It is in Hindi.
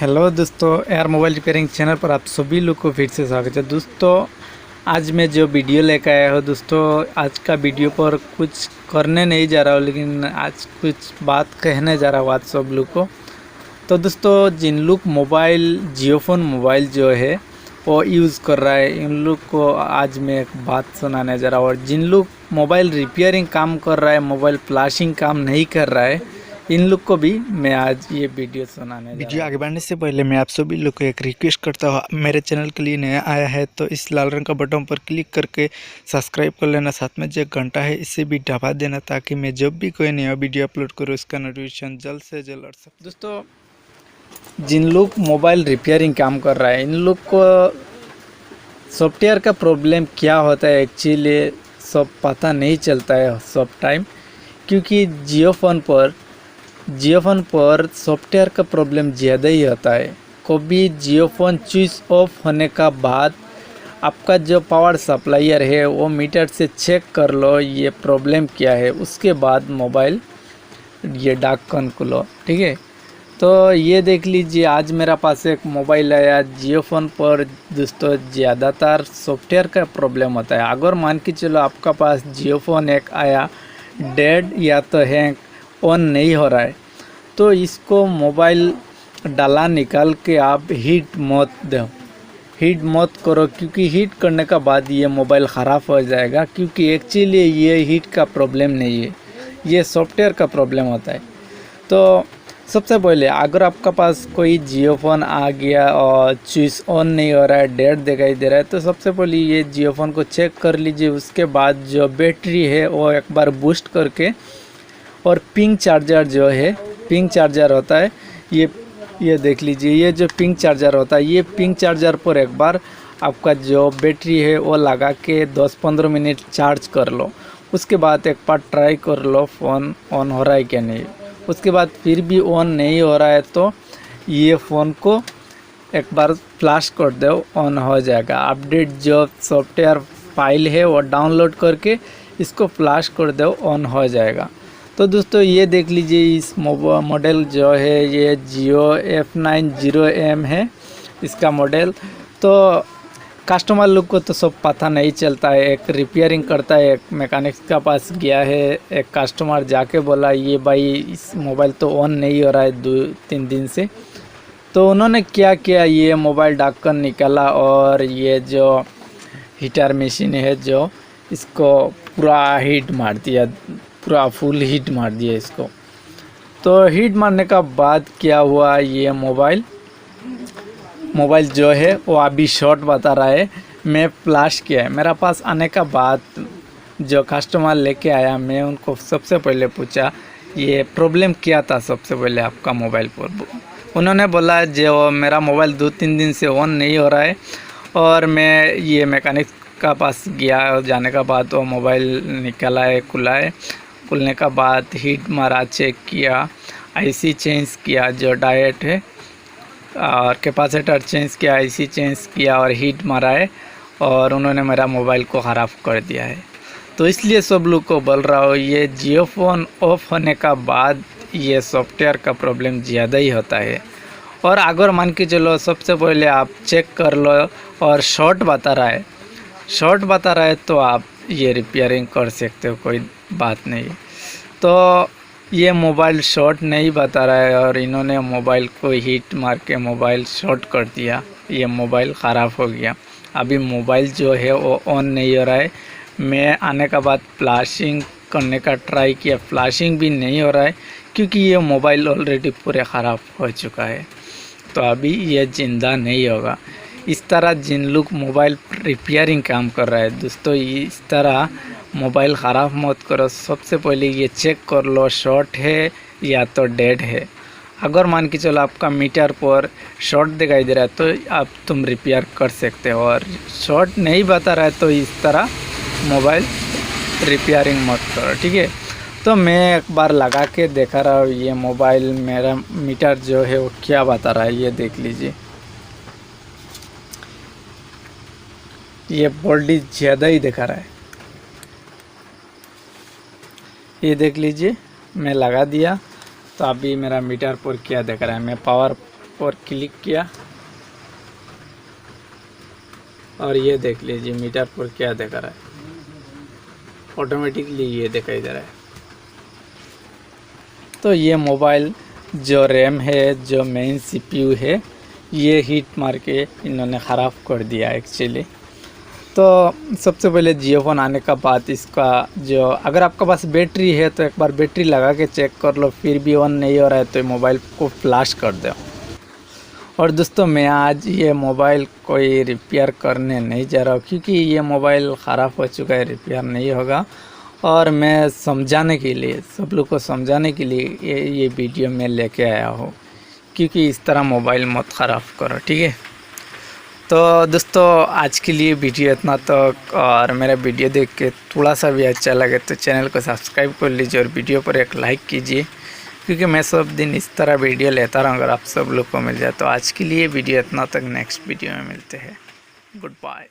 हेलो दोस्तों, एयर मोबाइल रिपेयरिंग चैनल पर आप सभी लोग को फिर से स्वागत है। दोस्तों आज मैं जो वीडियो लेकर आया हूँ दोस्तों, आज का वीडियो पर कुछ करने नहीं जा रहा हूँ, लेकिन आज कुछ बात कहने जा रहा हूँ आज सब लोग को। तो दोस्तों जिन लोग मोबाइल जियो फ़ोन मोबाइल जो है वो यूज़ कर रहा है, इन लोग को आज मैं एक बात सुनाने जा रहा हूँ। और जिन लोग मोबाइल रिपेयरिंग काम कर रहा है, मोबाइल फ्लैशिंग काम नहीं कर रहा है, इन लोग को भी मैं आज ये वीडियो सुनाने जा वीडियो रहा आगे बढ़ने से पहले मैं आप सभी लोग को एक रिक्वेस्ट करता हूँ, मेरे चैनल के लिए नया आया है तो इस लाल रंग का बटन पर क्लिक करके सब्सक्राइब कर लेना। साथ में जो घंटा है इसे भी दबा देना, ताकि मैं जब भी कोई नया वीडियो अपलोड करूँ उसका नोटिफिकेशन जल्द से जल्द आ सके। दोस्तों जिन लोग मोबाइल रिपेयरिंग काम कर रहा है, इन लोग को सॉफ्टवेयर का प्रॉब्लम क्या होता है एक्चुअली सब पता नहीं चलता है सब टाइम, क्योंकि जियो फ़ोन पर सॉफ्टवेयर का प्रॉब्लम ज़्यादा ही होता है। कभी जियो फ़ोन स्विच ऑफ होने का बाद आपका जो पावर सप्लायर है वो मीटर से चेक कर लो ये प्रॉब्लम क्या है, उसके बाद मोबाइल ये ढक्कन खोलो, ठीक है। तो ये देख लीजिए, आज मेरा पास एक मोबाइल आया जियो फ़ोन पर। दोस्तों ज़्यादातर सॉफ्टवेयर का प्रॉब्लम होता है। अगर मान के चलो आपका पास जियो फ़ोन एक आया डेड या तो हैंग ऑन नहीं हो रहा है, तो इसको मोबाइल डाला निकाल के आप हीट मत करो, क्योंकि हीट करने का बाद ये मोबाइल ख़राब हो जाएगा। क्योंकि एक्चुअली ये हीट का प्रॉब्लम नहीं है, ये सॉफ्टवेयर का प्रॉब्लम होता है। तो सबसे पहले अगर आपका पास कोई जियो फ़ोन आ गया और स्विच ऑन नहीं हो रहा है, डेड दिखाई दे रहा है, तो सबसे पहले ये जियो फ़ोन को चेक कर लीजिए। उसके बाद जो बैटरी है वो एक बार बूस्ट करके, और पिंक चार्जर जो है, पिंक चार्जर होता है ये देख लीजिए, ये जो पिंक चार्जर होता है, ये पिंक चार्जर पर एक बार आपका जो बैटरी है वो लगा के 10-15 मिनट चार्ज कर लो। उसके बाद एक बार ट्राई कर लो फ़ोन ऑन हो रहा है क्या नहीं। उसके बाद फिर भी ऑन नहीं हो रहा है तो ये फ़ोन को एक बार फ्लैश कर दो, ऑन हो जाएगा। अपडेट जो सॉफ्टवेयर फाइल है वो डाउनलोड करके इसको फ्लैश कर दो, ऑन हो जाएगा। तो दोस्तों ये देख लीजिए, इस मॉडल जो है ये जियो F90M है इसका मॉडल। तो कस्टमर लोग को तो सब पता नहीं चलता है। एक रिपेयरिंग करता है, एक मैकेनिक्स का पास गया है, एक कस्टमर जाके बोला ये भाई इस मोबाइल तो ऑन नहीं हो रहा है 2-3 दिन से। तो उन्होंने क्या किया, ये मोबाइल ढक्कन निकाला और ये जो हीटर मशीन है जो इसको पूरा हीट मार दिया, पूरा फुल हीट मार दिया इसको। तो हीट मारने का बाद क्या हुआ, ये मोबाइल जो है वो अभी शॉर्ट बता रहा है। मैं फ्लैश किया है, मेरा पास आने का बाद जो कस्टमर लेके आया, मैं उनको सबसे पहले पूछा ये प्रॉब्लम क्या था सबसे पहले आपका मोबाइल पर। उन्होंने बोला जो मेरा मोबाइल 2-3 दिन से ऑन नहीं हो रहा है, और मैं ये मैकेनिक का पास गया, जाने का बाद वो मोबाइल निकाला है, खुला है, खुलने का बाद हीट मारा, चेक किया, आईसी चेंज किया, जो डायट है और कैपेसिटर चेंज किया, आईसी चेंज किया और हीट मारा है, और उन्होंने मेरा मोबाइल को ख़राब कर दिया है। तो इसलिए सब लोग को बोल रहा हूँ, ये जियो फ़ोन ऑफ होने का बाद ये सॉफ्टवेयर का प्रॉब्लम ज़्यादा ही होता है। और अगर मान के चलो सबसे पहले आप चेक कर लो और शॉर्ट बता रहा है तो आप ये रिपेयरिंग कर सकते हो, कोई बात नहीं। तो ये मोबाइल शॉर्ट नहीं बता रहा है और इन्होंने मोबाइल को हीट मार के मोबाइल शॉर्ट कर दिया, ये मोबाइल ख़राब हो गया। अभी मोबाइल जो है वो ऑन नहीं हो रहा है। मैं आने का बाद फ्लैशिंग करने का ट्राई किया, फ्लैशिंग भी नहीं हो रहा है, क्योंकि ये मोबाइल ऑलरेडी पूरे ख़राब हो चुका है। तो अभी ये ज़िंदा नहीं होगा। इस तरह जिन लोग मोबाइल रिपेयरिंग काम कर रहा है दोस्तों, इस तरह मोबाइल ख़राब मत करो। सबसे पहले ये चेक कर लो शॉर्ट है या तो डेड है। अगर मान के चलो आपका मीटर पर शॉर्ट दिखाई दे रहा है तो तुम रिपेयर कर सकते हो, और शॉर्ट नहीं बता रहा है तो इस तरह मोबाइल रिपेयरिंग मत करो, ठीक है। तो मैं एक बार लगा के देखा रहा हूँ, ये मोबाइल मेरा मीटर जो है वो क्या बता रहा है, ये देख लीजिए, ये वोल्टेज ज़्यादा ही दिखा रहा है। ये देख लीजिए, मैं लगा दिया तो अभी मेरा मीटर पर क्या दिख रहा है। मैं पावर पर क्लिक किया और ये देख लीजिए मीटर पर क्या दिखा रहा है, ऑटोमेटिकली ये दिखाई दे रहा है। तो ये मोबाइल जो रैम है, जो मेन सीपीयू है, ये हीट मार के इन्होंने ख़राब कर दिया एक्चुअली। तो सबसे पहले जियो फ़ोन आने का बाद इसका जो, अगर आपके पास बैटरी है तो एक बार बैटरी लगा के चेक कर लो, फिर भी ऑन नहीं हो रहा है तो मोबाइल को फ्लैश कर दो। और दोस्तों मैं आज ये मोबाइल कोई रिपेयर करने नहीं जा रहा हूँ, क्योंकि ये मोबाइल ख़राब हो चुका है, रिपेयर नहीं होगा। और मैं समझाने के लिए, सब लोग को समझाने के लिए ये वीडियो मैं लेके आया हूँ, क्योंकि इस तरह मोबाइल मत ख़राब करो, ठीक है। तो दोस्तों आज के लिए वीडियो इतना तक, और मेरा वीडियो देख के थोड़ा सा भी अच्छा लगे तो चैनल को सब्सक्राइब कर लीजिए और वीडियो पर एक लाइक कीजिए, क्योंकि मैं सब दिन इस तरह वीडियो लेता रहूँ अगर आप सब लोग को मिल जाए। तो आज के लिए वीडियो इतना तक, नेक्स्ट वीडियो में मिलते हैं, गुड बाय।